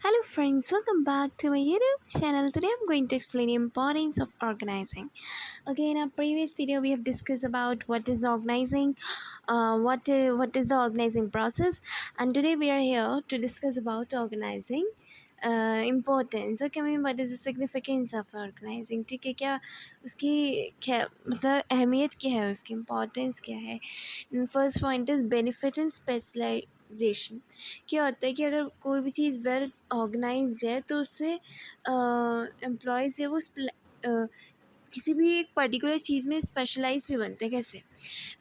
Hello friends, welcome back to my YouTube channel. Today I'm going to explain the importance of organizing. Okay, in our previous video we have discussed about what is organizing, what is the organizing process, and today we are here to discuss about organizing importance. Okay, I mean what is the significance of organizing? ठीक है, क्या उसकी क्या मतलब अहमियत क्या है, उसकी इम्पोर्टेंस क्या है. First point is benefit and specialization. क्या होता है कि अगर कोई भी चीज़ वेल ऑर्गेनाइज्ड है तो उससे एम्प्लॉयज़ जो है वो किसी भी एक पर्टिकुलर चीज़ में स्पेशलाइज भी बनते हैं. कैसे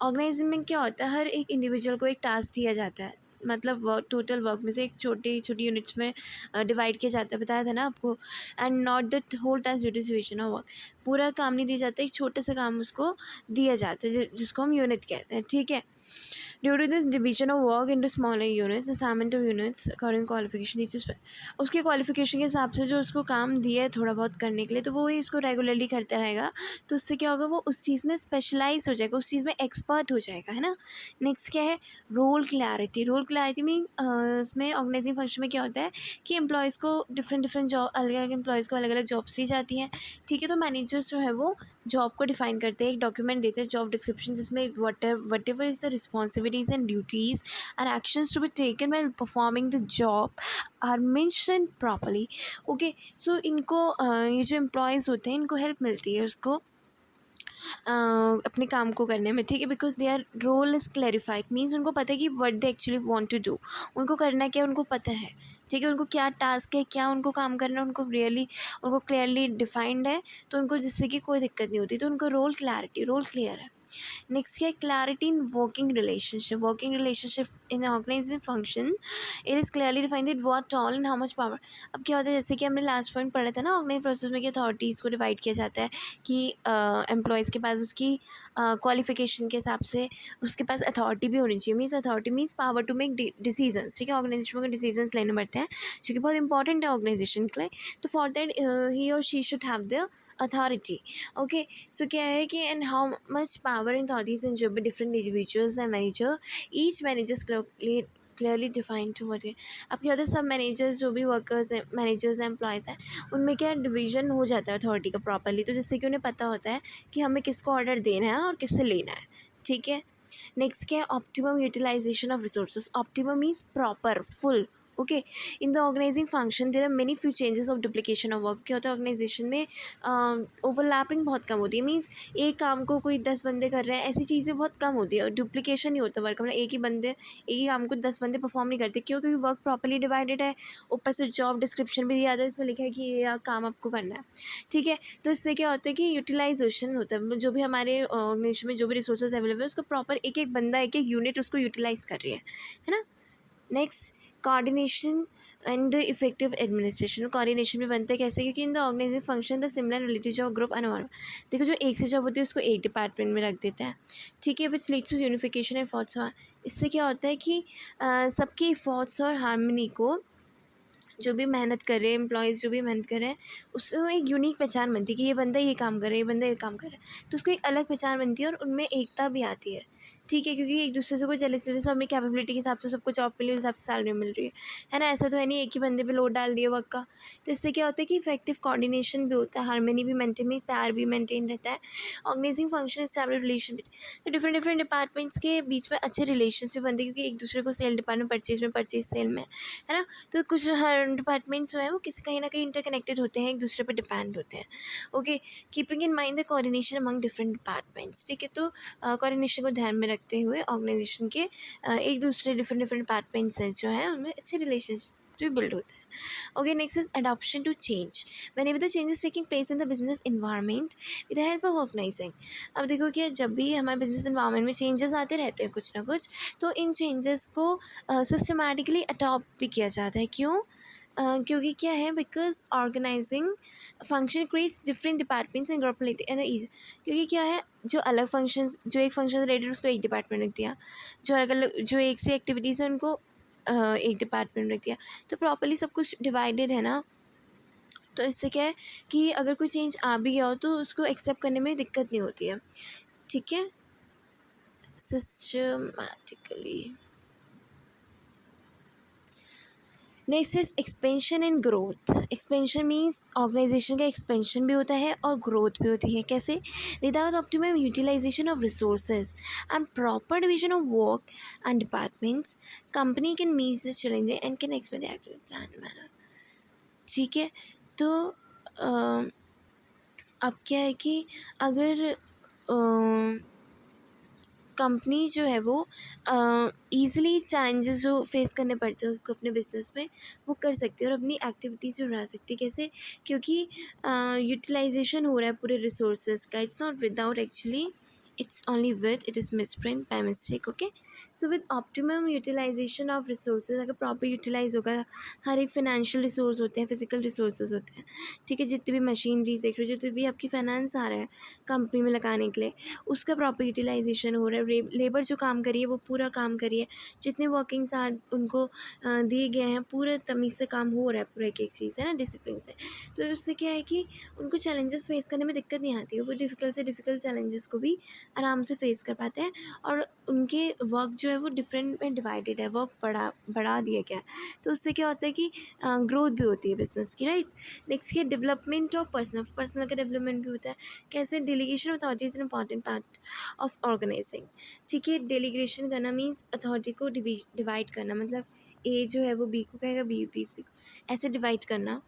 ऑर्गेनाइजिंग में क्या होता है, हर एक इंडिविजुअल को एक टास्क दिया जाता है. मतलब वर्क, टोटल वर्क में से एक छोटी छोटी यूनिट्स में डिवाइड किया जाता है. बताया था ना आपको. And not the whole task due to situation of work. पूरा काम नहीं दिया जाता, एक छोटा सा काम उसको दिया जाता है जिसको हम यूनिट कहते हैं. ठीक है. Due to this division of work into smaller units, assignment of units according qualification उसके क्वालिफिकेशन के हिसाब से जो उसको काम दिया है थोड़ा बहुत करने के लिए, तो वो ही इसको रेगुलरली करता रहेगा. तो उससे क्या होगा, वो उस चीज़ में स्पेशलाइज हो जाएगा, उस चीज़ में एक्सपर्ट हो जाएगा, है ना. नेक्स्ट क्या है, role clarity. Role clarity mean उसमें ऑर्गेनाइजिंग फंक्शन में क्या होता है कि एम्प्लॉयज़ को डिफरेंट जॉब, अलग अलग एम्प्लॉयज़ को अलग अलग जॉब्स दी जाती हैं. ठीक है. तो मैनेजर्स जो है वो जॉब को डिफाइन करते हैं, एक डॉक्यूमेंट देते हैं, जॉब डिस्क्रिप्शन, जिसमें whatever is the responsibilities and duties and actions to be taken while performing the job are mentioned properly. Okay. So इनको ये जो एम्प्लॉयज़ होते हैं इनको हेल्प मिलती है उसको अपने काम को करने में. ठीक है. Because their role is clarified means उनको पता है कि what they actually want to do. उनको करना क्या उनको पता है. ठीक है. उनको क्या टास्क है, क्या उनको काम करना है, उनको रियली उनको क्लियरली डिफाइंड है. तो उनको जिससे कि कोई दिक्कत नहीं होती. तो उनको रोल क्लैरिटी, रोल क्लियर है. नेक्स्ट क्या है, clarity in working relationship. Working relationship in organizing function it is clearly defined that what all and how much power. अब क्या होता है, जैसे कि हमने लास्ट पॉइंट पढ़ा था ना, ऑर्गेनाइज प्रोसेस में कि अथॉरिटीज़ को डिवाइड किया जाता है कि एम्प्लॉयज़ के पास उसकी क्वालिफिकेशन के हिसाब से उसके पास अथॉरिटी भी होनी चाहिए. Means authority means power to make decisions. ठीक है. ऑर्गेनाइजेशन को डिसीजंस लेने पड़ते हैं जो कि बहुत इंपॉर्टेंट है ऑर्गेनाइजेशन के लिए. तो फॉर दैट ही और she should have the authority. Okay. So क्या है कि and how much power and authorities and जब different individuals and manager each managers clearly defined to work. अब क्या होता है, सब मैनेजर्स जो भी वर्कर्स हैं, मैनेजर्स एम्प्लॉयज़ हैं, उनमें क्या डिवीजन हो जाता है अथॉरिटी का प्रॉपरली. तो जिससे कि उन्हें पता होता है कि हमें किसको ऑर्डर देना है और किससे लेना है. ठीक है. नेक्स्ट क्या है, optimum utilization of resources. Optimum means proper, full. Okay. In the organizing function there are many few changes of duplication of work. क्या होता है, ऑर्गेनाइजेशन में ओवरलैपिंग बहुत कम होती है. मीन्स एक काम को कोई 10 बंदे कर रहे हैं, ऐसी चीज़ें बहुत कम होती है. और डुप्लीकेशन नहीं होता वर्क, मतलब एक ही काम को 10 बंदे परफॉर्म नहीं करते. क्यों? क्योंकि वर्क प्रॉपर्ली डिवाइडेड है. ऊपर से जॉब डिस्क्रिप्शन भी दिया था, इसमें लिखा है कि ये काम आपको करना है. ठीक है. तो इससे क्या होता है कि यूटिलाइजेशन होता है, जो भी हमारे ऑर्गेनाइजेशन में जो भी रिसोर्सेज अवेलेबल है उसको प्रॉपर एक एक बंदा, एक एक यूनिट उसको यूटिलाइज कर रही है ना. Next, coordination and the effective administration. Coordination भी बनता है कैसे, क्योंकि in the organizing function the similar relative job group and देखो जो एक से जॉब होती है उसको एक डिपार्टमेंट में रख देते हैं. ठीक है. Which leads to unification and efforts. इससे क्या होता है कि सबकी एफर्ट्स और हार्मनी को, जो भी मेहनत कर रहे हैं एम्प्लॉयज़, जो भी मेहनत कर रहे हैं, उसमें एक यूनिक पहचान बनती है कि ये बंदा ये काम कर रहा है, ये बंदा ये काम कर रहा है. तो उसको एक अलग पहचान बनती है और उनमें एकता भी आती है. ठीक है. क्योंकि एक दूसरे से कोई जेलसी नहीं, सब अपनी कैपेबिलिटी के हिसाब से सबको जॉब मिली, उस हिसाब से सैलरी मिल रही है ना. ऐसा तो है नहीं एक ही बंदे पे लोड डाल दिया वर्क का. तो इससे क्या होता है कि इफेक्टिव कोऑर्डिनेशन भी होता है, हार्मनी भी मेंटेन में, प्यार भी मेंटेन रहता है. ऑर्गेनाइजिंग फंक्शन एस्टैब्लिश रिलेशन, तो डिफरेंट डिफरेंट डिपार्टमेंट्स के बीच में अच्छे रिलेशन भी बनते हैं, क्योंकि एक दूसरे को सेल डिपार्टमेंट परचेज में, परचेज सेल में, है ना. तो कुछ हर डिपार्टमेंट्स जो है वो किसी कहीं ना कहीं इंटरकनेक्टेड होते हैं, एक दूसरे पर डिपेंड होते हैं. Okay. Keeping in mind the coordination among different departments. ठीक है. तो कोऑर्डिनेशन को ध्यान में रखते हुए ऑर्गेनाइजेशन के एक दूसरे डिफरेंट डिफरेंट डिपार्टमेंट्स हैं जो है उनमें अच्छे रिलेशनशिप भी बिल्ड होते हैं. Okay. Next is adoption to change. Whenever the change is taking place in the business environment with the help of organizing. अब देखो कि जब भी हमारे बिजनेस इन्वायरमेंट में चेंजेस आते रहते हैं कुछ ना कुछ, तो इन चेंजेस को सिस्टमैटिकली अडॉप्ट भी किया जाता है. क्यों? क्योंकि क्या है, because organizing function creates different departments and group and ease. क्योंकि क्या है, जो अलग फंक्शंस, जो एक फंक्शन रिलेटेड उसको एक डिपार्टमेंट रख दिया, जो अलग जो एक से एक्टिविटीज़ है उनको एक डिपार्टमेंट में रख दिया. तो प्रॉपर्ली सब कुछ डिवाइडेड है ना. तो इससे क्या है कि अगर कोई चेंज आ भी गया हो तो उसको एक्सेप्ट करने में दिक्कत नहीं होती है. ठीक है. Systematically. Next is expansion and growth. Expansion means organization का एक्सपेंशन भी होता है और ग्रोथ भी होती है। कैसे? Without optimum utilization of resources and proper division of work and departments, company can meet the challenges and can expand active plan manner. ठीक है, तो अब क्या है कि अगर कंपनी जो है वो ईज़िली चैलेंजेस जो फेस करने पड़ते हैं उसको अपने बिजनेस में, वो कर सकती है और अपनी एक्टिविटीज़ भी बढ़ा सकती है। कैसे? क्योंकि यूटिलाइजेशन हो रहा है पूरे रिसोर्सेज का, it's not without actually, it's only with, it is misprint by mistake. Okay, so with optimum utilization of resources, अगर प्रॉपर यूटिलाइज होगा, हर एक फाइनेंशियल रिसोर्स होते हैं, फिजिकल रिसोर्सेज होते हैं, ठीक है, जितनी भी मशीनरीज देख रहे हो, जितने भी आपकी फाइनेंस आ रहा है कंपनी में लगाने के लिए, उसका प्रॉपर यूटिलाइजेशन हो रहा है, लेबर जो काम करिए वो पूरा काम करिए, जितने वर्किंग्स आर उनको दिए गए हैं पूरे तमीज़ से काम हो रहा है, पूरा एक एक चीज़ है ना, डिसिप्लिन से। तो उससे क्या है कि उनको चैलेंजेस फेस करने में दिक्कत नहीं आती है, वो डिफ़िकल्ट से डिफ़िकल्ट चैलेंजेस को भी आराम से फेस कर पाते हैं। और उनके वर्क जो है वो डिफरेंट में डिवाइडेड है, वर्क बढ़ा दिया गया है, तो उससे क्या होता है कि ग्रोथ भी होती है बिजनेस की, राइट। नेक्स्ट है डेवलपमेंट ऑफ पर्सनल का डेवलपमेंट भी होता है। कैसे? Delegation of authority is an important part of organizing. ठीक है, डेलीगेशन करना मीन्स अथॉरिटी को डिवाइड करना, मतलब ए जो है वो बी को कहेगा, बी सी को, ऐसे डिवाइड करना।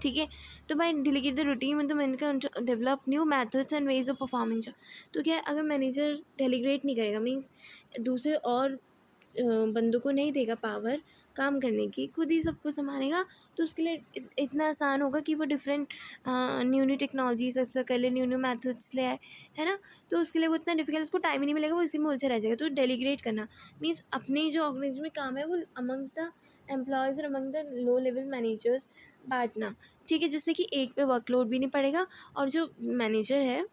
ठीक है, तो बाय डेलीगेट द रूटीन मतलब मैंने कहा develop new methods and ways of performing job. तो क्या है, अगर मैनेजर डेलीग्रेट नहीं करेगा मीन्स दूसरे और बंदों को नहीं देगा पावर काम करने की, खुद ही सबको संभालेगा, तो उसके लिए इतना आसान होगा कि वो डिफरेंट न्यू न्यू टेक्नोलॉजी सबसे कर ले, न्यू न्यू मेथड्स ले आए, है ना। तो उसके लिए वो इतना डिफिकल्ट, उसको टाइम ही नहीं मिलेगा, वो इसी में उलझा रह जाएगा। तो डेलीग्रेट करना मीन्स अपने जो ऑर्गेनाइजेशन में काम है वो अमंग्स द एम्प्लॉयज़ और among the low level managers बांटना। ठीक है, जिससे कि एक पे वर्कलोड भी नहीं पड़ेगा, और जो मैनेजर है,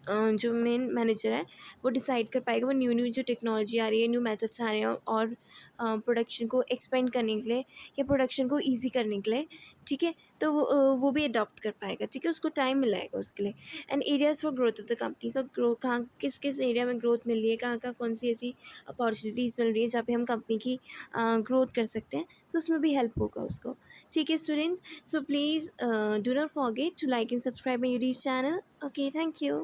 जो मेन मैनेजर है, वो डिसाइड कर पाएगा, वो न्यू न्यू जो टेक्नोलॉजी आ रही है, न्यू मेथड्स आ रहे हैं, और प्रोडक्शन को एक्सपेंड करने के लिए या प्रोडक्शन को इजी करने के लिए, ठीक है, तो वो भी अडॉप्ट कर पाएगा। ठीक है, उसको टाइम मिलेगा उसके लिए। And areas for growth of the company, सब ग्रो कहाँ किस किस एरिया में ग्रोथ मिल रही है, कहाँ कहाँ कौन सी ऐसी अपॉर्चुनिटीज़ मिल रही है जहाँ पे हम कंपनी की ग्रोथ कर सकते हैं, तो उसमें भी हेल्प होगा उसको। ठीक है student, so please do not forget to like and subscribe my YouTube channel. Okay, thank you.